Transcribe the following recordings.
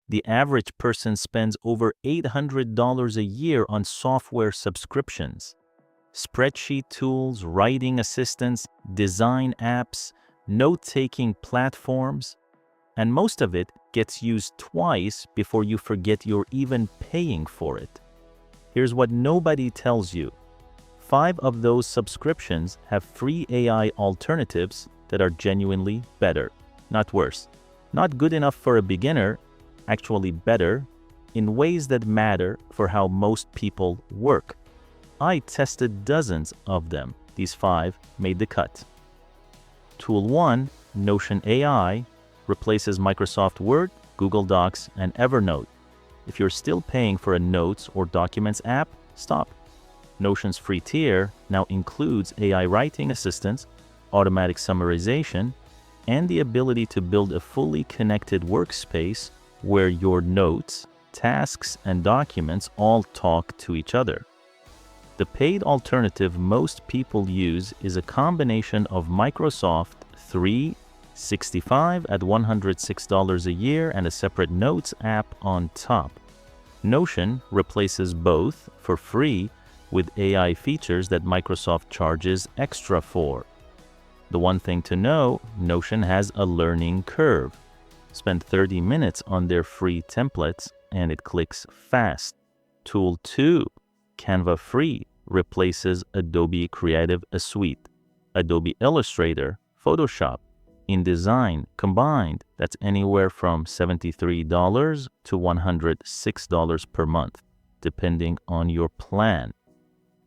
The average person spends over $800 a year on software subscriptions. Spreadsheet tools, writing assistants, design apps, note-taking platforms, and most of it gets used twice before you forget you're even paying for it. Here's what nobody tells you. 5 of those subscriptions have free AI alternatives that are genuinely better, not worse. Not good enough for a beginner, actually better, in ways that matter for how most people work. I tested dozens of them. These 5 made the cut. Tool 1, Notion AI, replaces Microsoft Word, Google Docs, and Evernote. If you're still paying for a Notes or Documents app, stop. Notion's free tier now includes AI writing assistance, automatic summarization, and the ability to build a fully connected workspace where your notes, tasks, and documents all talk to each other. The paid alternative most people use is a combination of Microsoft 365 at $106 a year and a separate Notes app on top. Notion replaces both for free with AI features that Microsoft charges extra for. The one thing to know, Notion has a learning curve. Spend 30 minutes on their free templates and it clicks fast. Tool 2, Canva Free, replaces Adobe Creative Suite, Adobe Illustrator, Photoshop. InDesign combined, that's anywhere from $73 to $106 per month, depending on your plan.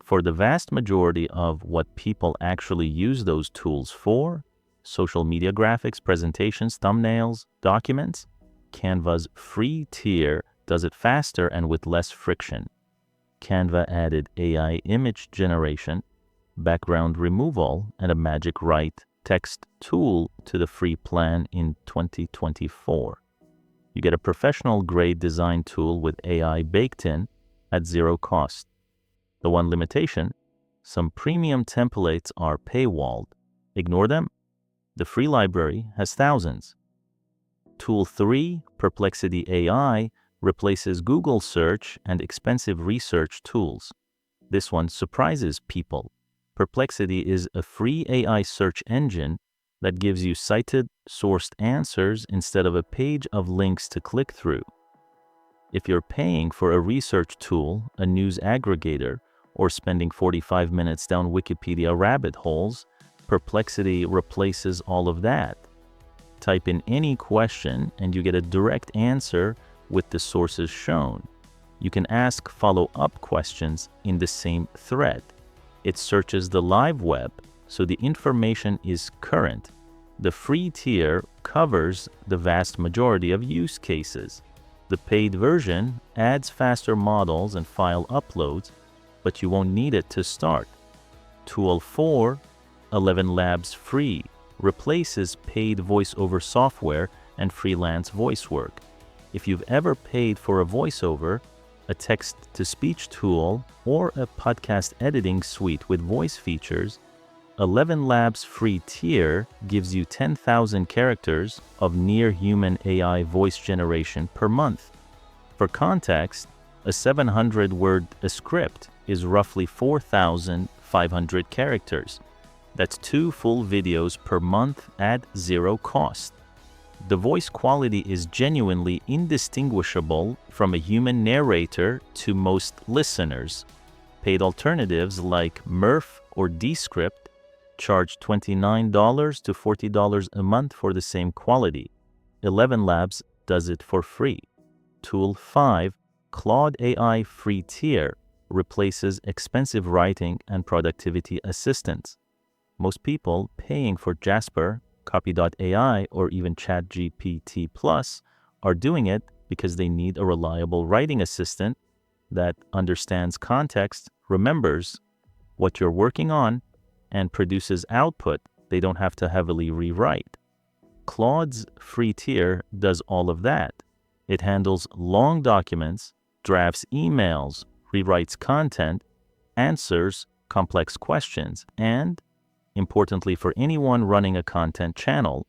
For the vast majority of what people actually use those tools for, social media graphics, presentations, thumbnails, documents, Canva's free tier does it faster and with less friction. Canva added AI image generation, background removal, and a Magic Write text tool to the free plan in 2024. You get a professional-grade design tool with AI baked in at zero cost. The one limitation, some premium templates are paywalled. Ignore them. The free library has thousands. Tool 3, Perplexity AI, replaces Google search and expensive research tools. This one surprises people. Perplexity is a free AI search engine that gives you cited, sourced answers instead of a page of links to click through. If you're paying for a research tool, a news aggregator, or spending 45 minutes down Wikipedia rabbit holes, Perplexity replaces all of that. Type in any question and you get a direct answer with the sources shown. You can ask follow-up questions in the same thread. It searches the live web, so the information is current. The free tier covers the vast majority of use cases. The paid version adds faster models and file uploads, but you won't need it to start. Tool 4, ElevenLabs Free, replaces paid voiceover software and freelance voice work. If you've ever paid for a voiceover, a text-to-speech tool, or a podcast editing suite with voice features, ElevenLabs free tier gives you 10,000 characters of near-human AI voice generation per month. For context, a 700-word script is roughly 4,500 characters. That's 2 full videos per month at zero cost. The voice quality is genuinely indistinguishable from a human narrator to most listeners. Paid alternatives like Murph or Descript charge $29 to $40 a month for the same quality. ElevenLabs does it for free. Tool 5, Claude AI free tier, replaces expensive writing and productivity assistants. Most people paying for Jasper, Copy.ai, or even ChatGPT Plus are doing it because they need a reliable writing assistant that understands context, remembers what you're working on, and produces output they don't have to heavily rewrite. Claude's free tier does all of that. It handles long documents, drafts emails, rewrites content, answers complex questions, and, importantly for anyone running a content channel,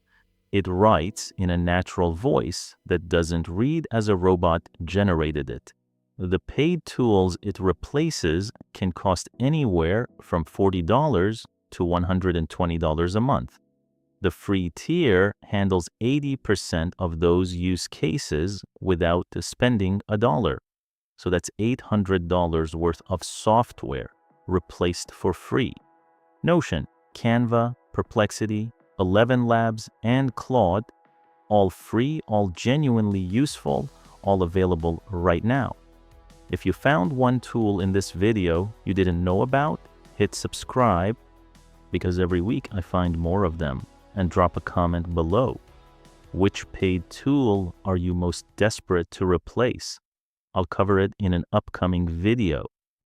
It writes in a natural voice that doesn't read as a robot generated it. The paid tools it replaces can cost anywhere from $40 to $120 a month. The free tier handles 80% of those use cases without spending a dollar. So that's $800 worth of software replaced for free. Notion, Canva, Perplexity, ElevenLabs, and Claude, all free, all genuinely useful, all available right now. If you found one tool in this video you didn't know about, hit subscribe, because every week I find more of them, and drop a comment below. Which paid tool are you most desperate to replace? I'll cover it in an upcoming video.